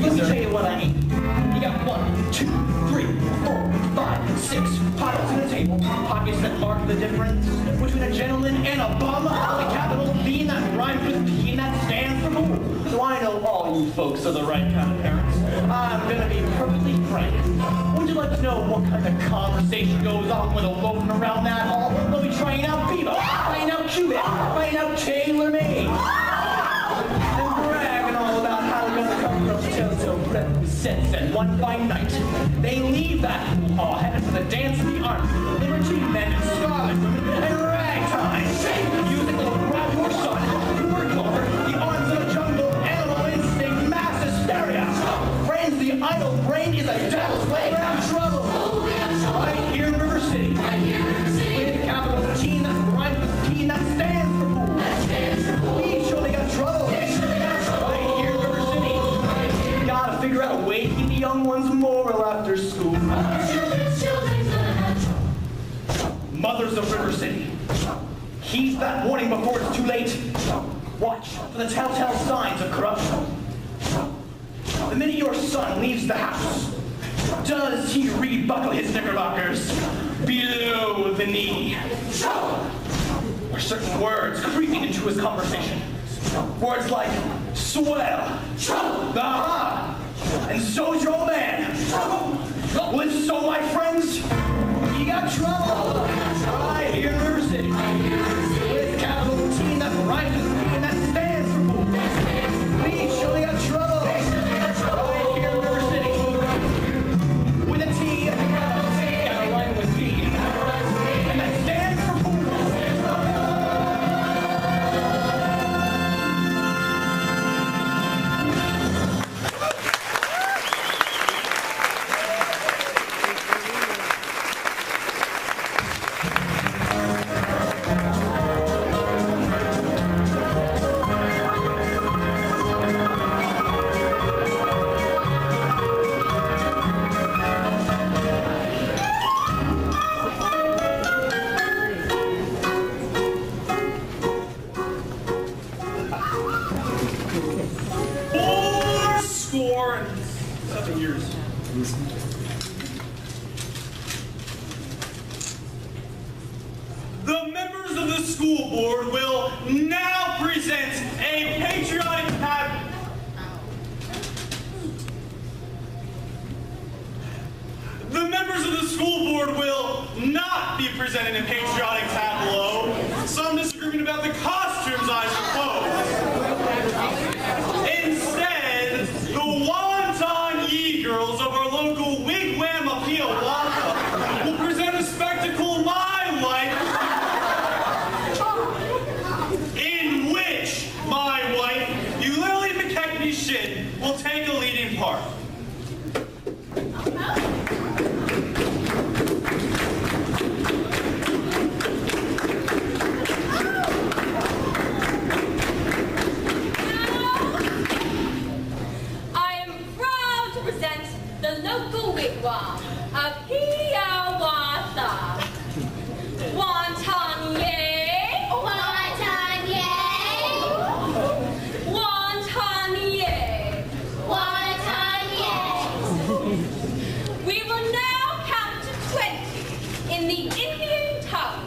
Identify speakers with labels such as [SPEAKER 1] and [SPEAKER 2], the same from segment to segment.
[SPEAKER 1] Let me tell you what I need. You got 1, 2, 3, 4, 5, 6 piles on the table. Pockets that mark the difference between a gentleman and a bum. The capital B that rhymes with P and that stands for fool. So I know all you folks are the right kind of parents. I'm gonna be perfectly frank. Would you like to know what kind of conversation goes on when they're loafing around that hall? They'll be trying out Viva, trying out Cubit, trying out tailor-made. And bragging all about how they're gonna come from Telltale represents, and one fine night, they leave that pool hall headed for the dance of the army, liberty men and scarlet women, and ragtime. Music that'll grab your son, work over, the arms of a jungle, animal instinct, mass hysteria. Friends, the idle brain is a devil's playground trouble. Right here in River City. With a capital T that rhymes with T that stands for fool. We surely got trouble. Right here in River City. Gotta figure out a way to keep the young ones moral after school. Mothers of River City, heed that warning before it's too late. Watch for the telltale signs of corruption. The minute your son leaves the house, does he rebuckle his knickerbockers below the knee? Are certain words creeping into his conversation? Words like swell, aha, and so's your old man. Well, if so, my friends, you got trouble. Right here in River City. With capital T that rhymes with P and that stands for fool. We surely got trouble. Right here in River City. With a T and a rhyme with P. And that stands for fool. figures. The members of the school board will now present a patriotic tableau. The members of the school board will not be presenting a patriotic tableau. Some disagreement about the costumes, I suppose. Instead, the wonton ye-girls of our local wigwam of Hiawatha will present a spectacle my wife, in which my wife, Eulalie McKechnie-Shin, will take a leading part.
[SPEAKER 2] Wigwam of Hiawatha. Wonton yay!
[SPEAKER 3] Wonton yay!
[SPEAKER 2] Wonton yay!
[SPEAKER 3] Wonton yay!
[SPEAKER 2] We will now count to 20 in the Indian tongue.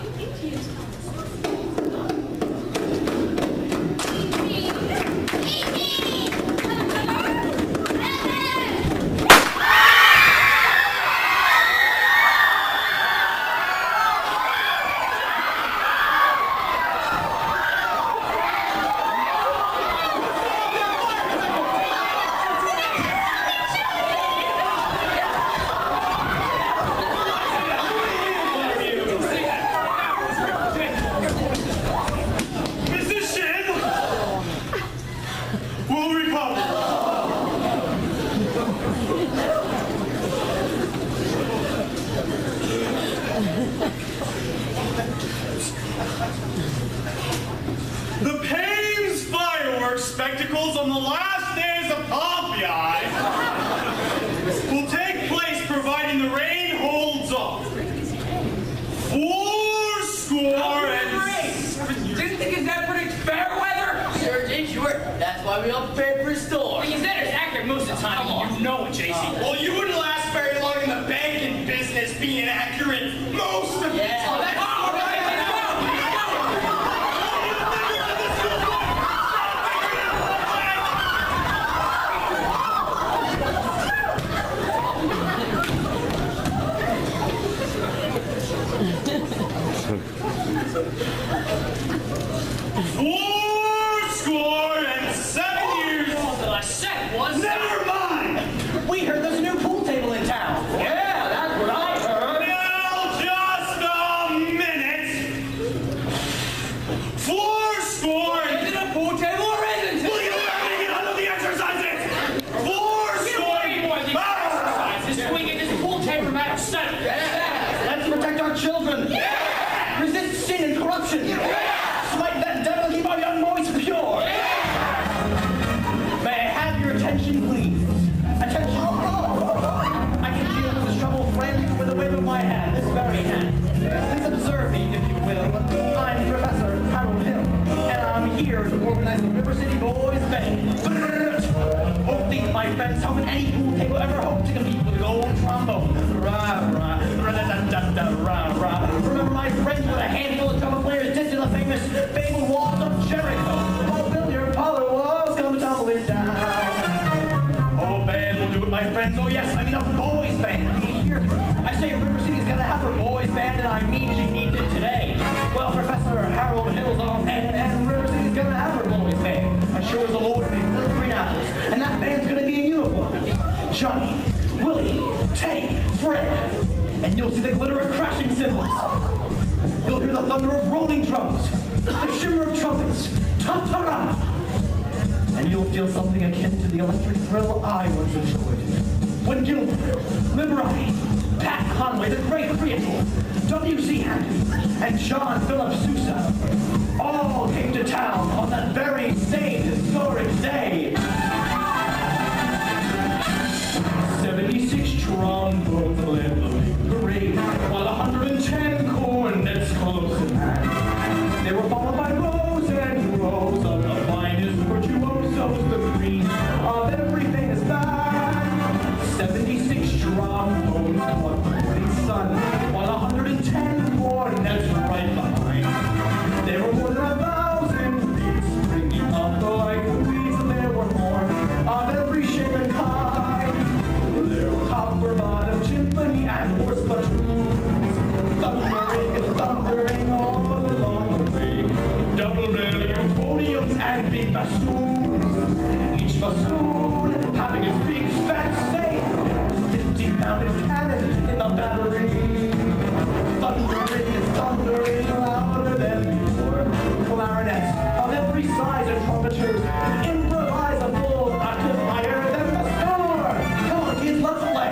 [SPEAKER 1] The Payne's fireworks spectacles on the last days of Pompeii will take place providing the rain holds off. 4 and...
[SPEAKER 4] Didn't think it's that predict fair weather?
[SPEAKER 5] Sure did, sure. That's why we all prepared for a storm.
[SPEAKER 4] Well, you said it's accurate most of the time. You know it, JC.
[SPEAKER 1] Well, you wouldn't last very long in the banking business being accurate most of the
[SPEAKER 5] Yeah.
[SPEAKER 1] time. Never mind!
[SPEAKER 5] We heard there's a new pool table in town.
[SPEAKER 1] Yeah, that's what I heard. Now, just a minute. 4 and...
[SPEAKER 4] Is it a pool table or isn't it?
[SPEAKER 1] Will you let me get on with the exercises? 4
[SPEAKER 4] More than exercises. We get this pool table matter settled.
[SPEAKER 5] Let's protect our children.
[SPEAKER 1] Yeah!
[SPEAKER 5] Resist sin and corruption.
[SPEAKER 1] Yeah!
[SPEAKER 5] Smite that devil, keep our young boys pure. May I have your attention, please? Attention. I can deal with this trouble, friends, with a wave of my hand, this very hand. Please observe me, if you will. I'm Professor Harold Hill, and I'm here to organize the River City Boys Band. Oh, think, my friends, how can any pool table ever hope to compete with a gold trombone? Rah, rah, rah-da-da-da-da, rah, rah. Remember my friends with a handful of trumpet players did to the famous fabled walls of Jericho. Oh, build your parlor walls, come tumbling down. Oh, band will do it, my friends. Oh, yes, I mean a boys band. Here, I say River City's got to have a boys band, and I mean she needs it today. Well, Professor Harold Hill's on and River City's going to have her boys band. As sure as the Lord made little green apples. And that band's going to be in uniform. Johnny, Willie, Teddy, Fred. And you'll see the glitter of crashing cymbals. You'll hear the thunder of rolling drums, the shimmer of trumpets, ta-ta-ra. And you'll feel something akin to the electric thrill I once enjoyed. When Gilbert, Liberati, Pat Conway, the great creator, W.C. Hampton, and John Philip Sousa all came to town on that very same historic day. 76 trombones led the big parade, while 110 cornets close in hand. They were followed by rows and rows of the finest virtuosos, the queen of every famous band. and horse platoons, thundering all along the way. Double barrel podiums and big bassoons, each bassoon having its big fat stake, 50-pounded cannon in the battery. Thundering louder than before. Clarinets of every size and trumpeters improvise a full octave higher than the score. Come on, kids, let's play.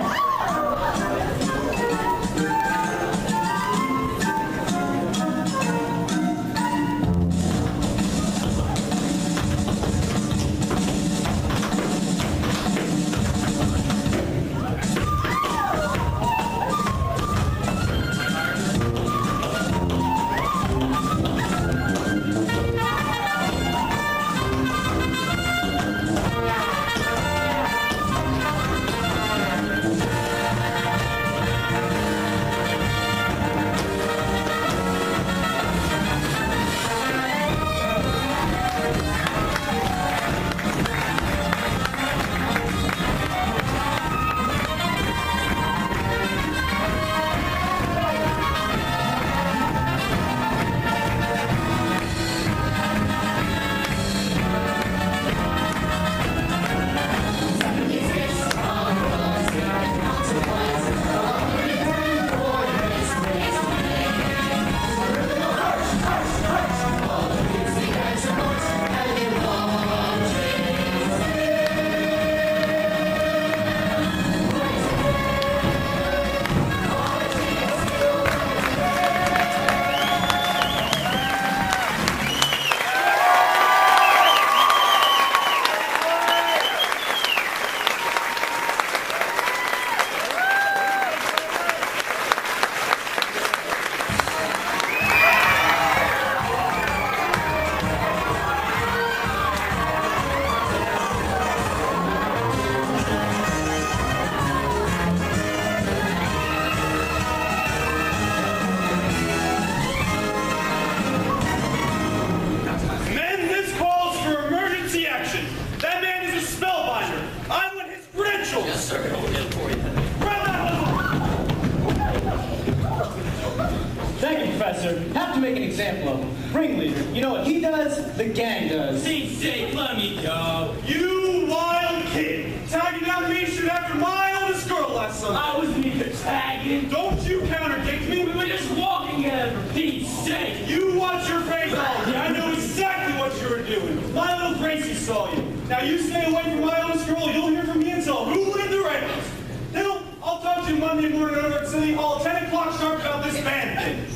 [SPEAKER 5] Have to make an example of him. Ringleader. You know what he does? The gang does.
[SPEAKER 4] Sake, let me go.
[SPEAKER 6] You wild kid! Tagging down me shoot after my oldest girl last Sunday.
[SPEAKER 4] I wasn't even tagging.
[SPEAKER 6] Don't you counterdict me?
[SPEAKER 4] We were just walking together, for Pete's sake.
[SPEAKER 6] You watch your face all day. I know exactly what you were doing. My little Gracie saw you. Now you stay away from my oldest girl. You'll hear from me until who lived the Red House. Then I'll talk to you Monday morning over at City Hall, 10 o'clock sharp about this band thing.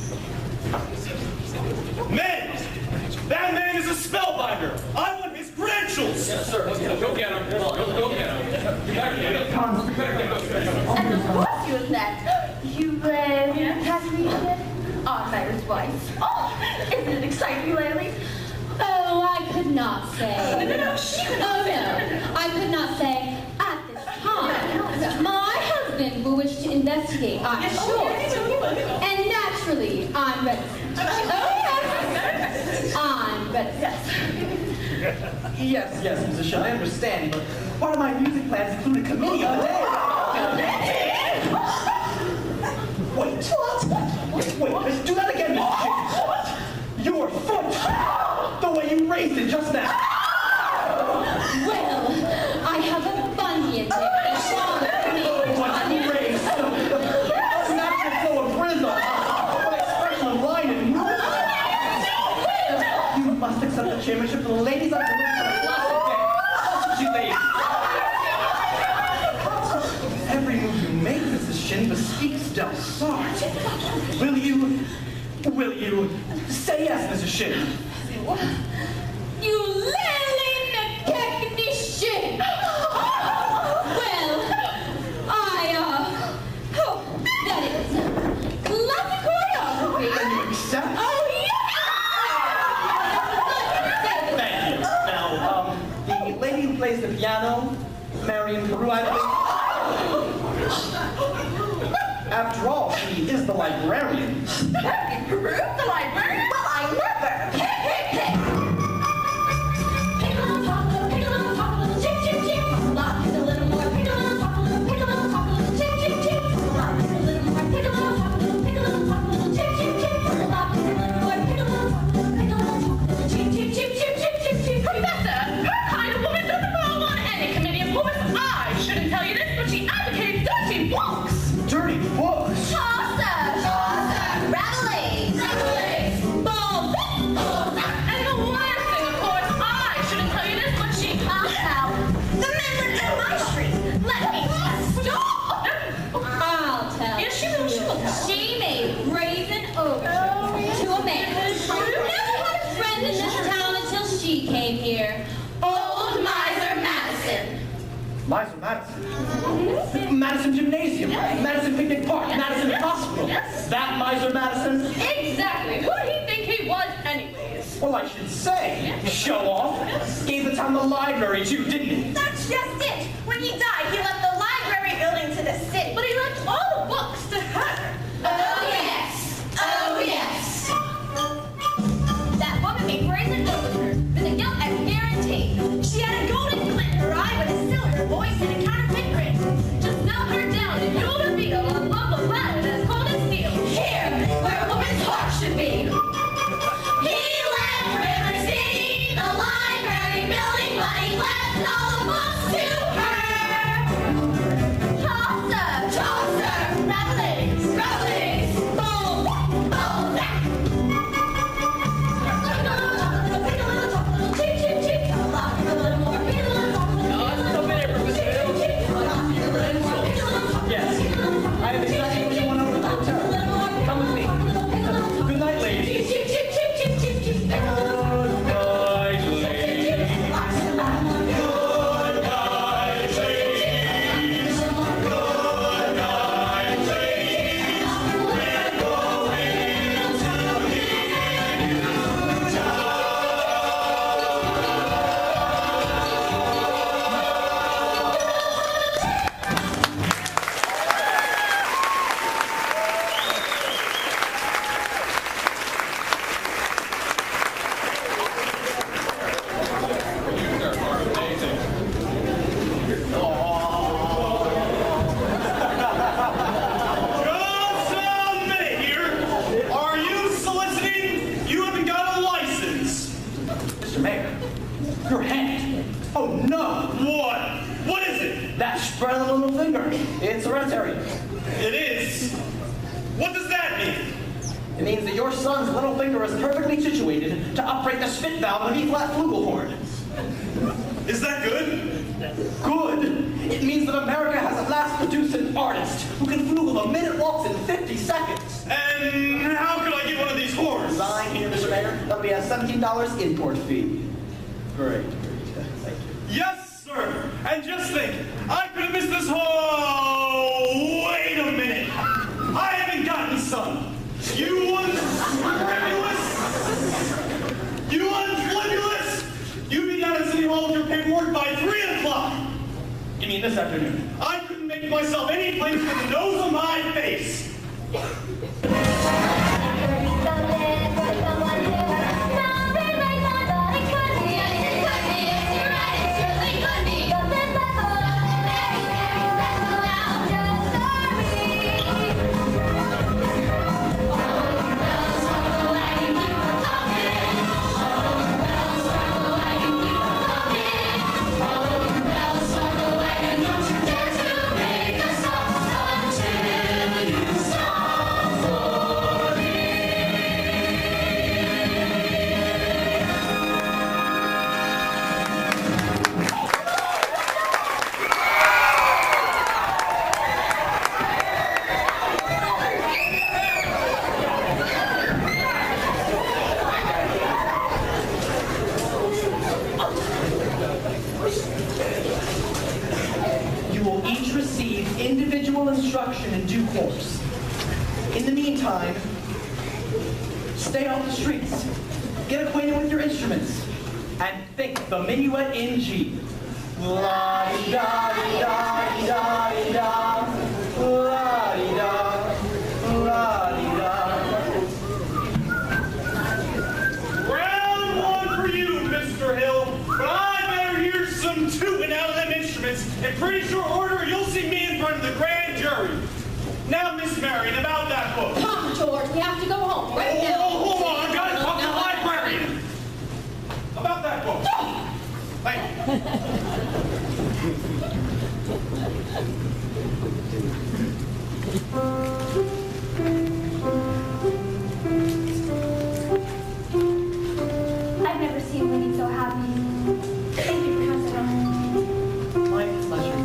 [SPEAKER 6] Men! That man is a spellbinder! I want his credentials!
[SPEAKER 4] Yes, sir. Go get him. Go get him. You better get him.
[SPEAKER 3] And of course you was that. You, have you met Aunt Mayor's wife? Oh, isn't it exciting, Larry?
[SPEAKER 2] Oh, I could not say.
[SPEAKER 3] No,
[SPEAKER 2] I could not say at this time. My husband will wish to investigate, I'm sure. And naturally, I'm ready. Oh, yes. I'm ready.
[SPEAKER 5] Yes, Mrs. Shaw, I understand, but part of my music plans include a committee of the day. Wait, do that again, Mrs. Shaw. Your foot! The way you raised it just now.
[SPEAKER 2] Well, I have abundant
[SPEAKER 5] What you raised. A natural flow of rhythm. An expression of line and movement. You must accept the chairmanship for the ladies of the room for the classic day. You ladies. Every move you make, Mrs. Shin, bespeaks Del Sart. Will you say yes, Mrs. Shin?
[SPEAKER 2] You lily technician! Well, that is classic choreography.
[SPEAKER 5] And you accept?
[SPEAKER 2] Oh, yeah!
[SPEAKER 5] Thank you. Now, the lady who plays the piano, Marion Peru, I believe. After all, she is the librarian.
[SPEAKER 3] Marion Peru, the librarian? Well, I never. Pick a little talk, a little chip, chip. Lock it a little more. Pick a little talk, a little chip, chip, chip. Lock it a little more.
[SPEAKER 5] Madison. Madison Gymnasium. Madison Picnic Park. Madison Hospital. That miser Madison?
[SPEAKER 3] Exactly. Who did he think he was anyways?
[SPEAKER 5] Well, I should say. Show off. Gave the town the library too, didn't he?
[SPEAKER 7] That's just it. When he died, he left the library building to the city.
[SPEAKER 3] But he left all the books to her.
[SPEAKER 7] Oh, yes. Oh, yes. That woman made brazen oath with her, with a guilt as guaranteed. She had a golden glint in her eye with a silver voice and a counterfeit grin. Just knelt her down and you'll reveal a lump of planet as cold as steel. Here, where a woman's heart should be. He left River City, the library building, but he left all the books to her. Chaucer, Rabelais, boom, boom, that. Pick a little talk, a little cheek, cheek, cheek. A lot, pick a little more, pick a little talk, a little cheek, cheek, cheek. A lot, pick a little more, pick a little talk.
[SPEAKER 5] Yes. I have exactly what you want over the hotel. Come with me. Good night, ladies.
[SPEAKER 7] Cheek, cheek, cheek, cheek, cheek, cheek. Pick a little more.
[SPEAKER 5] Good night, ladies.
[SPEAKER 6] Just a minute here. Are you soliciting? You haven't got a license.
[SPEAKER 5] Mr. Mayor, your hand. Oh, no.
[SPEAKER 6] What? What is it?
[SPEAKER 5] That spread of the little finger. It's hereditary.
[SPEAKER 6] It is. What does that mean?
[SPEAKER 5] It means that your son's little finger is perfectly situated to operate the spit valve of an E-flat flugelhorn.
[SPEAKER 6] Is that good?
[SPEAKER 5] Good. It means that America has at last produced an artist who can flugel a minute waltz in 50 seconds.
[SPEAKER 6] And how could I get one of these horns?
[SPEAKER 5] Sign here, Mr. Mayor. That'll be a $17 import fee. Great. Thank you.
[SPEAKER 6] Yes, sir. And just think, I could have missed this whole... Wait a minute. I haven't gotten some. You unscrupulous? You unfabulous? You be down at City Hall with your paperwork by 3 o'clock.
[SPEAKER 5] You mean this afternoon?
[SPEAKER 6] I couldn't make myself any place with the nose on my face.
[SPEAKER 5] You will each receive individual instruction in due course. In the meantime, stay off the streets, get acquainted with your instruments, and think the minuet in G. La-di-da-di-da-di-da-di-da, la-di-da, la-di-da.
[SPEAKER 6] Round one for you, Mr. Hill. But I better hear some tooting out of them instruments. In pretty short order, you'll see me in front of the grand jury. Now, Miss Marion, about that book.
[SPEAKER 2] Come, George, we have to go home right now.
[SPEAKER 6] Hold on, I've got to talk to the librarian. About that book. Thank
[SPEAKER 3] I've never seen Winnie so happy. Thank you for coming home.
[SPEAKER 5] My pleasure.